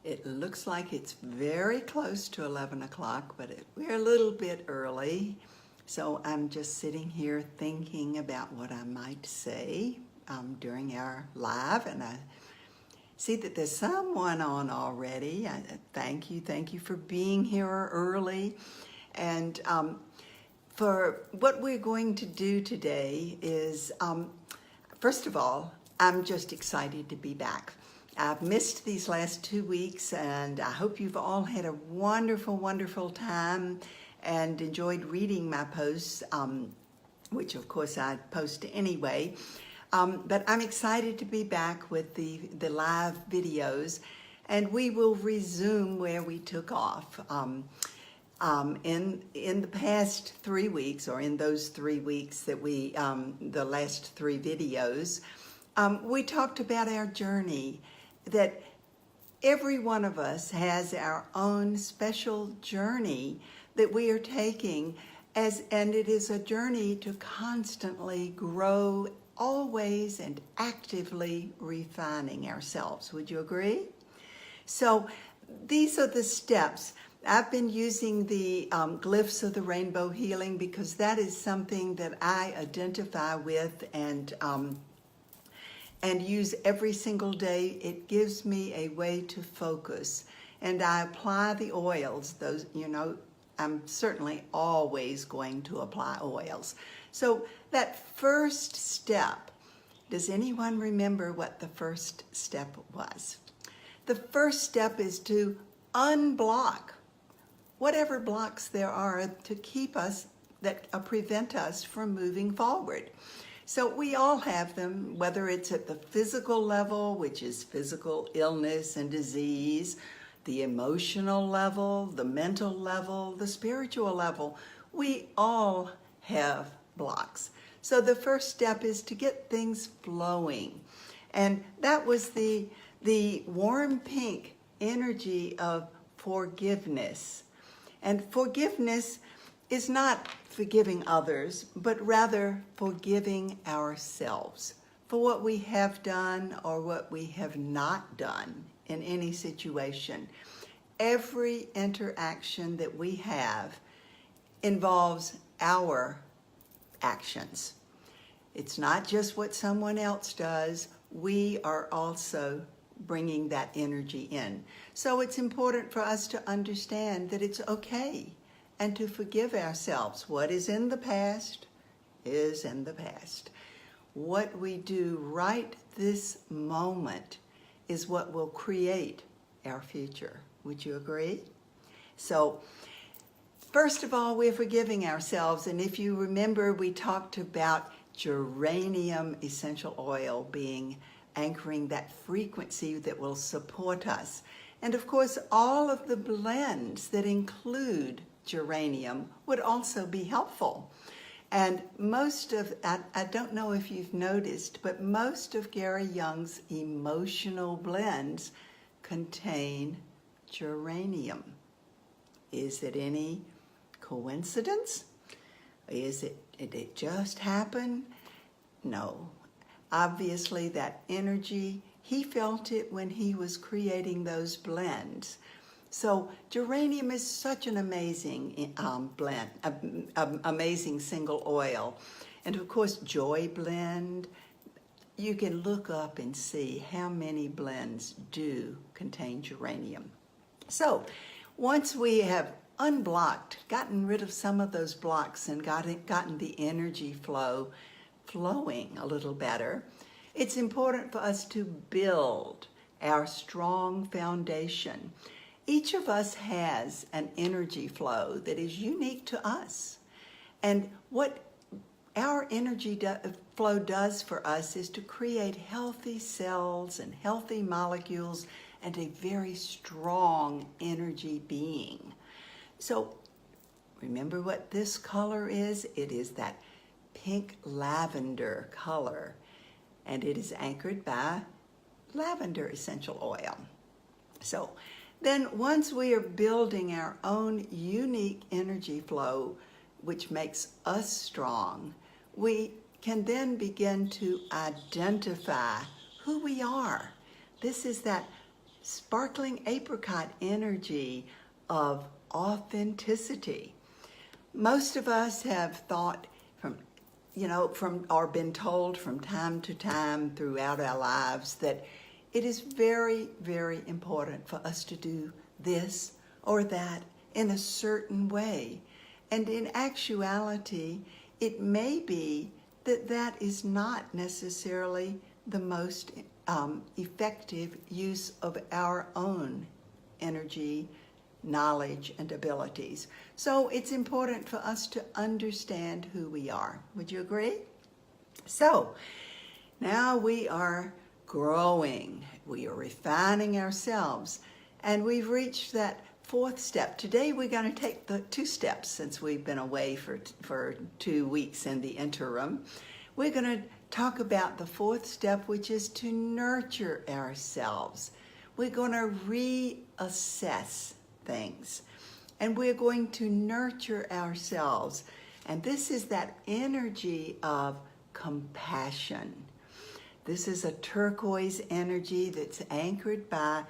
It looks like it's very close to 11 o'clock, but we're a little bit early. So I'm just sitting here thinking about what I might say during our live, and I see that there's someone on already. Thank you for being here early. And for what we're going to do today is, first of all, I'm just excited to be back. I've missed these last 2 weeks, and I hope you've all had a wonderful, wonderful time and enjoyed reading my posts, which of course I post anyway. But I'm excited to be back with the live videos, and we will resume where we took off. In the past 3 weeks, or in those 3 weeks that we, the last 3 videos, we talked about our journey, that every one of us has our own special journey that we are taking, and it is a journey to constantly grow, always and actively refining ourselves. Would you agree? So these are the steps. I've been using the glyphs of the rainbow healing because that is something that I identify with and use every single day. It gives me a way to focus, and I apply the oils. Those, you know, I'm certainly always going to apply oils. So that first step, does anyone remember what the first step was? The first step is to unblock whatever blocks there are to keep us, that prevent us from moving forward. So we all have them, whether it's at the physical level, which is physical illness and disease, the emotional level, the mental level, the spiritual level. We all have blocks. So the first step is to get things flowing. And that was the warm pink energy of forgiveness. And forgiveness is not forgiving others, but rather forgiving ourselves for what we have done or what we have not done in any situation. Every interaction that we have involves our actions. It's not just what someone else does. We are also bringing that energy in. So it's important for us to understand that it's okay and to forgive ourselves. What is in the past is in the past. What we do right this moment is what will create our future. Would you agree? So, first of all, we're forgiving ourselves. And if you remember, we talked about geranium essential oil being anchoring that frequency that will support us. And of course, all of the blends that include geranium would also be helpful. And most of, I don't know if you've noticed, but most of Gary Young's emotional blends contain geranium. Is it any coincidence? Did it just happen? No. Obviously, that energy, he felt it when he was creating those blends. So geranium is such an amazing blend, amazing single oil. And of course, Joy Blend, you can look up and see how many blends do contain geranium. So once we have unblocked, gotten rid of some of those blocks and gotten the energy flowing a little better, it's important for us to build our strong foundation. Each of us has an energy flow that is unique to us. And what our energy flow does for us is to create healthy cells and healthy molecules and a very strong energy being. So remember what this color is? It is that pink lavender color, and it is anchored by lavender essential oil. So then once we are building our own unique energy flow, which makes us strong, we can then begin to identify who we are. This is that sparkling apricot energy of authenticity. Most of us have thought or been told from time to time throughout our lives that it is very, very important for us to do this or that in a certain way. And in actuality, it may be that that is not necessarily the most effective use of our own energy, knowledge, and abilities. So it's important for us to understand who we are. Would you agree? So now we are growing. We are refining ourselves. And we've reached that fourth step. Today we're going to take the 2 steps since we've been away for 2 weeks in the interim. We're going to talk about the 4th step, which is to nurture ourselves. We're going to reassess things. And we're going to nurture ourselves. And this is that energy of compassion. This is a turquoise energy that's anchored by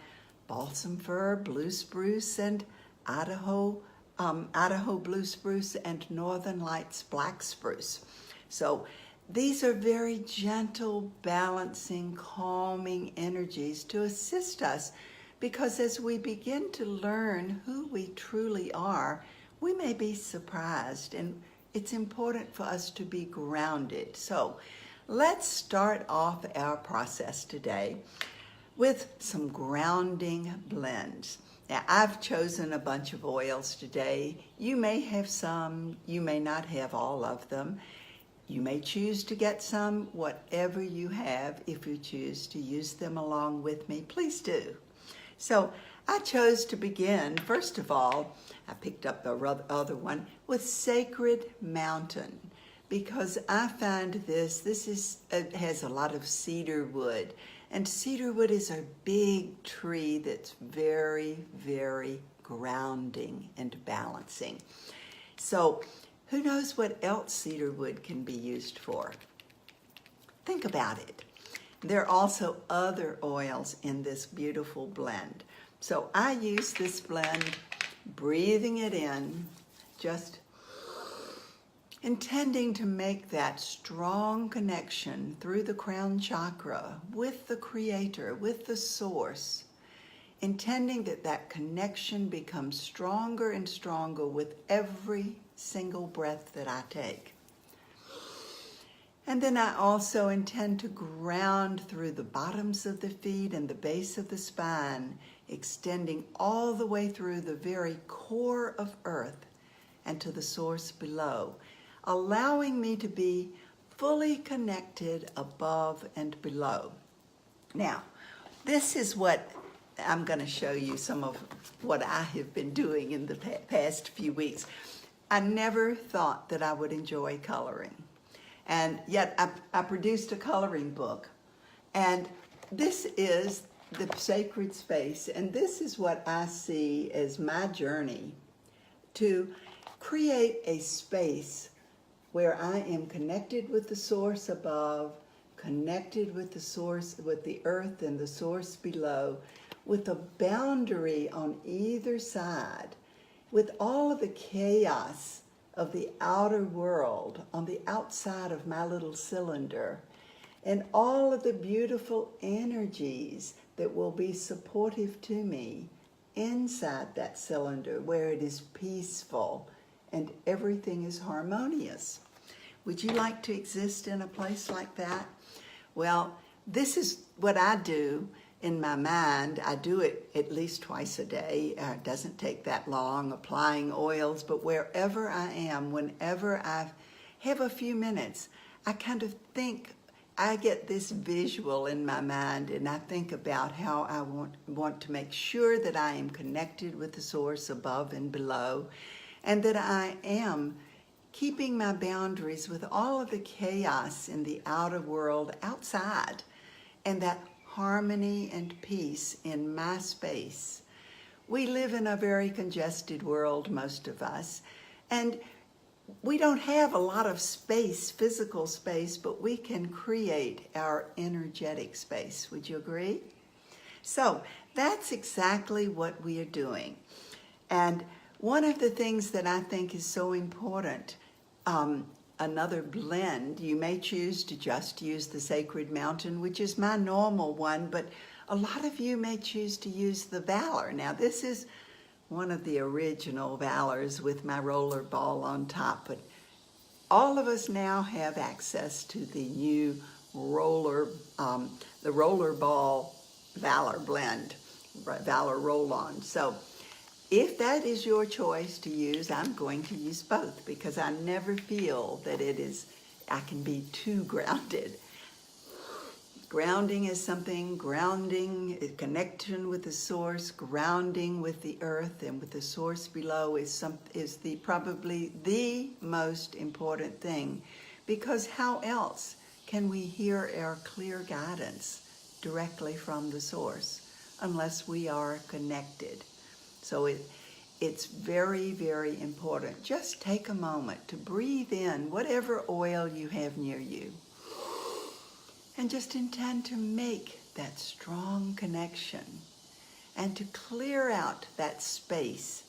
balsam fir, blue spruce, and Idaho blue spruce, and Northern Lights black spruce. So these are very gentle, balancing, calming energies to assist us, because as we begin to learn who we truly are, we may be surprised, and it's important for us to be grounded. So let's start off our process today with some grounding blends. Now, I've chosen a bunch of oils today. You may have some, you may not have all of them. You may choose to get some, whatever you have. If you choose to use them along with me, please do. So I chose to begin, first of all, I picked up the other one, with Sacred Mountain, because I find it has a lot of cedar wood. And cedar wood is a big tree that's very, very grounding and balancing. So who knows what else cedar wood can be used for? Think about it. There are also other oils in this beautiful blend. So I use this blend, breathing it in, just intending to make that strong connection through the crown chakra with the Creator, with the Source, intending that that connection becomes stronger and stronger with every single breath that I take. And then I also intend to ground through the bottoms of the feet and the base of the spine, extending all the way through the very core of Earth and to the source below, allowing me to be fully connected above and below. Now, this is what I'm going to show you, some of what I have been doing in the past few weeks. I never thought that I would enjoy coloring. And yet I produced a coloring book. And this is the sacred space. And this is what I see as my journey to create a space where I am connected with the source above, connected with the source, with the earth and the source below, with a boundary on either side, with all of the chaos of the outer world on the outside of my little cylinder, and all of the beautiful energies that will be supportive to me inside that cylinder, where it is peaceful and everything is harmonious. Would you like to exist in a place like that? Well, this is what I do in my mind. I do it at least twice a day. It doesn't take that long, applying oils, but wherever I am, whenever I have a few minutes, I kind of think, I get this visual in my mind, and I think about how I want to make sure that I am connected with the source above and below, and that I am keeping my boundaries with all of the chaos in the outer world outside, and that harmony and peace in my space. We live in a very congested world, most of us, and we don't have a lot of space, physical space, but we can create our energetic space. Would you agree? So that's exactly what we are doing. And one of the things that I think is so important, another blend, you may choose to just use the Sacred Mountain, which is my normal one, but a lot of you may choose to use the Valor. Now, this is one of the original Valors with my roller ball on top, but all of us now have access to the new the roller ball Valor blend, Valor roll-on. So if that is your choice to use, I'm going to use both because I never feel that I can be too grounded. Grounding is something, connection with the source, grounding with the earth and with the source below is probably the most important thing, because how else can we hear our clear guidance directly from the source unless we are connected? So it's very, very important. Just take a moment to breathe in whatever oil you have near you and just intend to make that strong connection and to clear out that space,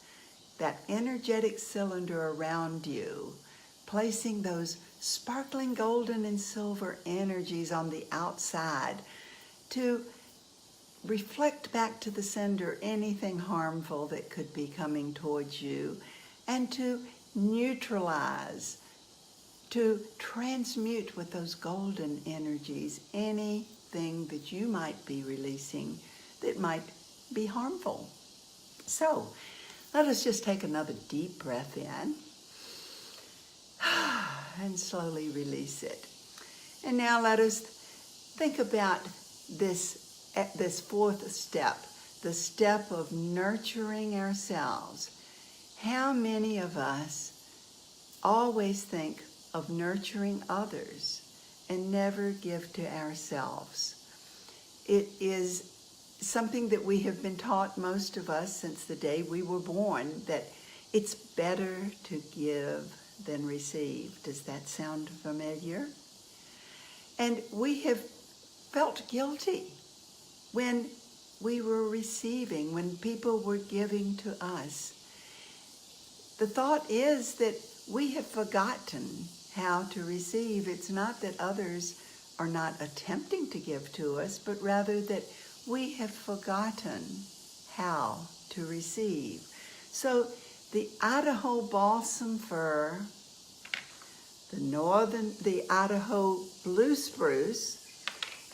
that energetic cylinder around you, placing those sparkling golden and silver energies on the outside to reflect back to the sender anything harmful that could be coming towards you, and to neutralize, to transmute with those golden energies anything that you might be releasing that might be harmful. So let us just take another deep breath in and slowly release it. And now let us think about this fourth step, the step of nurturing ourselves. How many of us always think of nurturing others and never give to ourselves? It is something that we have been taught, most of us, since the day we were born, that it's better to give than receive. Does that sound familiar? And we have felt guilty when we were receiving, when people were giving to us. The thought is that we have forgotten how to receive. It's not that others are not attempting to give to us, but rather that we have forgotten how to receive. So the Idaho balsam fir, the Idaho blue spruce,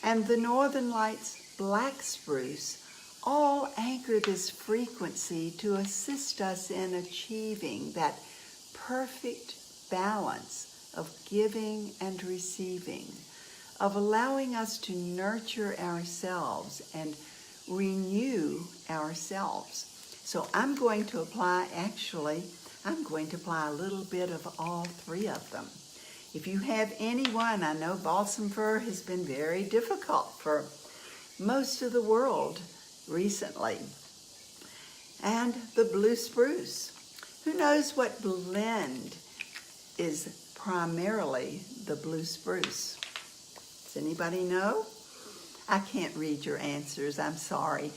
and the Northern Lights black spruce all anchor this frequency to assist us in achieving that perfect balance of giving and receiving, of allowing us to nurture ourselves and renew ourselves. So I'm going to apply a little bit of all three of them. If you have any one, I know balsam fir has been very difficult for most of the world recently. And the blue spruce. Who knows what blend is primarily the blue spruce? Does anybody know? I can't read your answers, I'm sorry.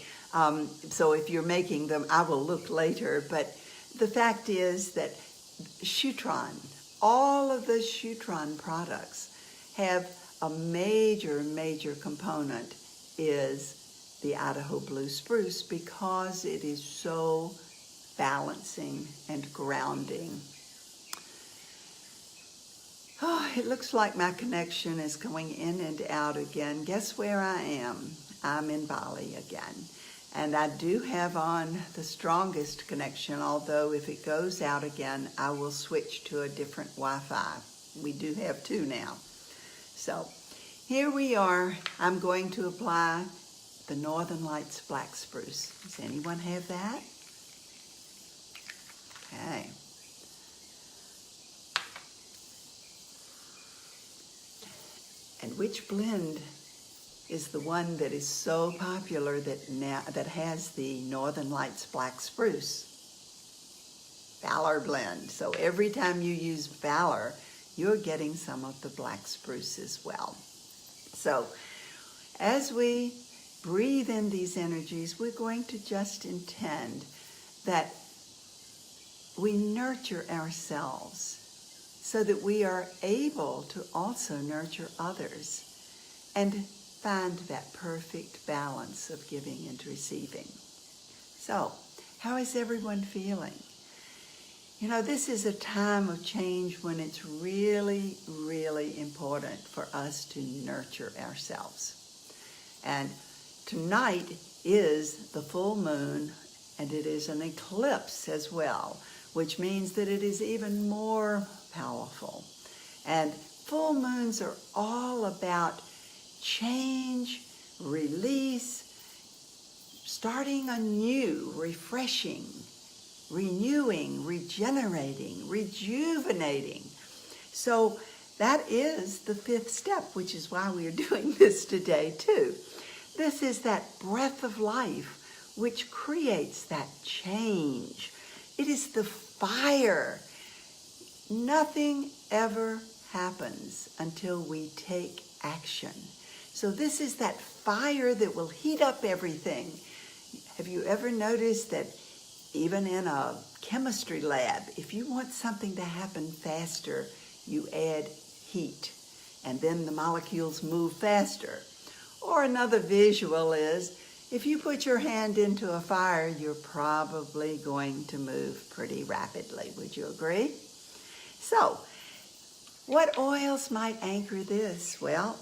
So if you're making them, I will look later. But the fact is that Shutron, all of the Shutron products have a major component is the Idaho blue spruce, because it is so balancing and grounding. Oh, it looks like my connection is going in and out again. Guess where I am? I'm in Bali again. And I do have on the strongest connection, although if it goes out again, I will switch to a different Wi-Fi. We do have two now. So here we are. I'm going to apply the Northern Lights black spruce. Does anyone have that? Okay. And which blend is the one that is so popular that has the Northern Lights black spruce? Valor blend. So every time you use Valor, you're getting some of the black spruce as well. So as we breathe in these energies, we're going to just intend that we nurture ourselves so that we are able to also nurture others and find that perfect balance of giving and receiving. So, how is everyone feeling? You know, this is a time of change when it's really, really important for us to nurture ourselves. And tonight is the full moon, and it is an eclipse as well, which means that it is even more powerful. And full moons are all about change, release, starting anew, refreshing, renewing, regenerating, rejuvenating. So that is the fifth step, which is why we are doing this today too. This is that breath of life which creates that change. It is the fire. Nothing ever happens until we take action. So this is that fire that will heat up everything. Have you ever noticed that even in a chemistry lab, if you want something to happen faster, you add heat, and then the molecules move faster? Or another visual is, if you put your hand into a fire, you're probably going to move pretty rapidly. Would you agree? So, what oils might anchor this? Well,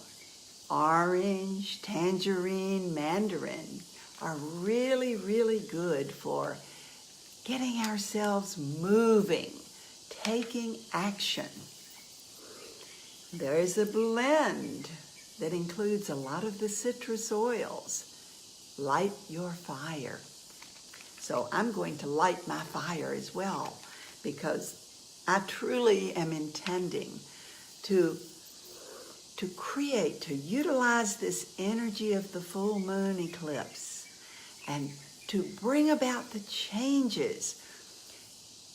orange, tangerine, mandarin are really, really good for getting ourselves moving, taking action. There is a blend that includes a lot of the citrus oils. Light your fire. So I'm going to light my fire as well, because I truly am intending to create, to utilize this energy of the full moon eclipse and to bring about the changes.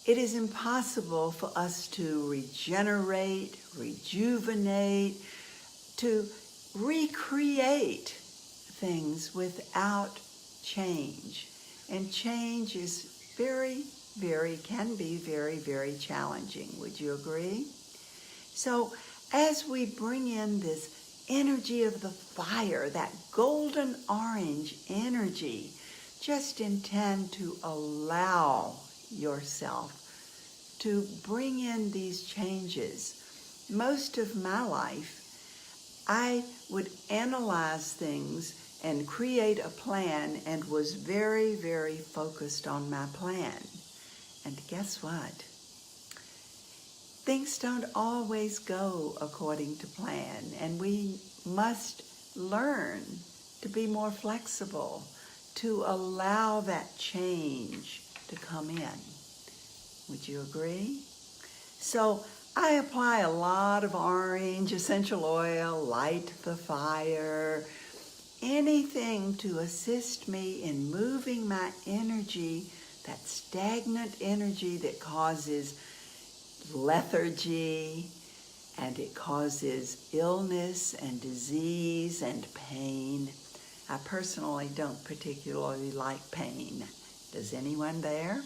It is impossible for us to regenerate, rejuvenate, to recreate things without change. And change is can be very, very challenging. Would you agree? So as we bring in this energy of the fire, that golden orange energy, just intend to allow yourself to bring in these changes. Most of my life, I would analyze things and create a plan and was very, very focused on my plan. And guess what? Things don't always go according to plan, and we must learn to be more flexible, to allow that change to come in. Would you agree? So I apply a lot of orange essential oil, light the fire, anything to assist me in moving my energy, that stagnant energy that causes lethargy, and it causes illness and disease and pain. I personally don't particularly like pain. Does anyone there?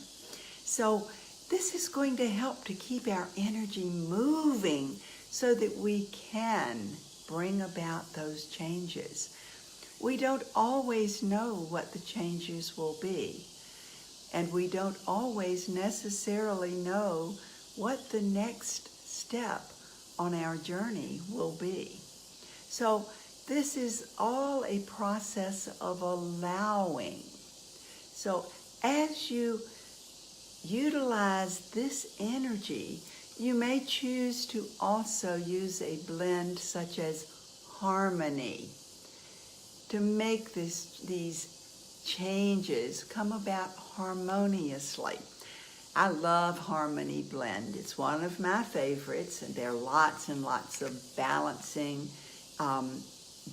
So this is going to help to keep our energy moving so that we can bring about those changes. We don't always know what the changes will be, and we don't always necessarily know what the next step on our journey will be. So this is all a process of allowing. So as you utilize this energy, you may choose to also use a blend such as harmony to make these changes come about harmoniously. I love Harmony Blend. It's one of my favorites, and there are lots and lots of balancing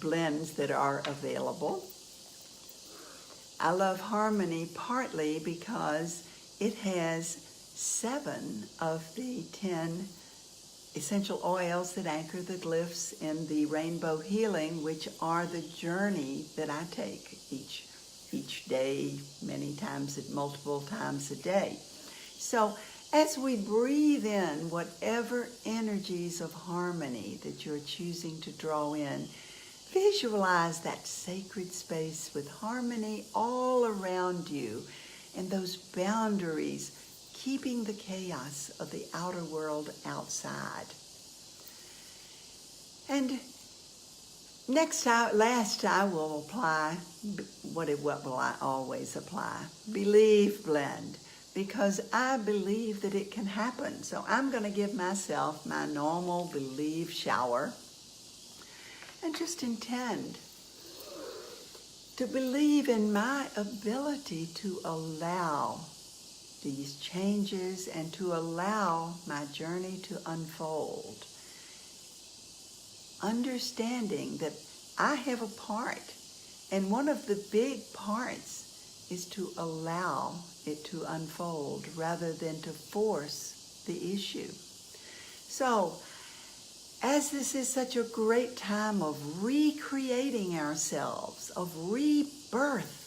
blends that are available. I love Harmony partly because it has 7 of the 10 essential oils that anchor the glyphs in the rainbow healing, which are the journey that I take each day, many times, multiple times a day. So as we breathe in whatever energies of harmony that you're choosing to draw in, visualize that sacred space with harmony all around you and those boundaries keeping the chaos of the outer world outside. And last I will apply, what will I always apply? Believe blend, because I believe that it can happen. So I'm going to give myself my normal believe shower and just intend to believe in my ability to allow these changes and to allow my journey to unfold. Understanding that I have a part, and one of the big parts is to allow it to unfold rather than to force the issue. So, as this is such a great time of recreating ourselves, of rebirth,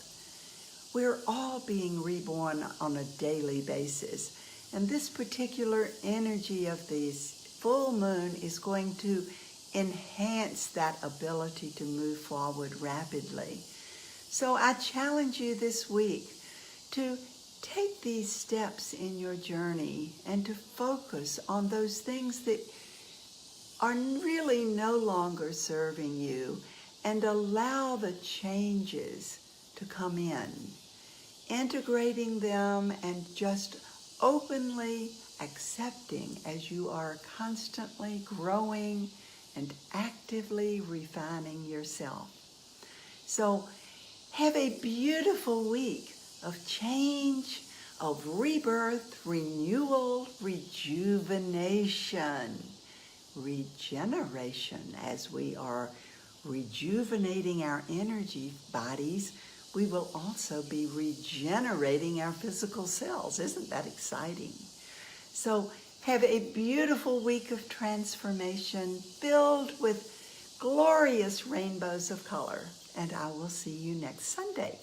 we're all being reborn on a daily basis. And this particular energy of this full moon is going to enhance that ability to move forward rapidly. So I challenge you this week to take these steps in your journey and to focus on those things that are really no longer serving you, and allow the changes to come in, integrating them and just openly accepting as you are constantly growing and actively refining yourself. So have a beautiful week of change, of rebirth, renewal, rejuvenation, regeneration. As we are rejuvenating our energy bodies, we will also be regenerating our physical cells. Isn't that exciting? So have a beautiful week of transformation filled with glorious rainbows of color, and I will see you next Sunday.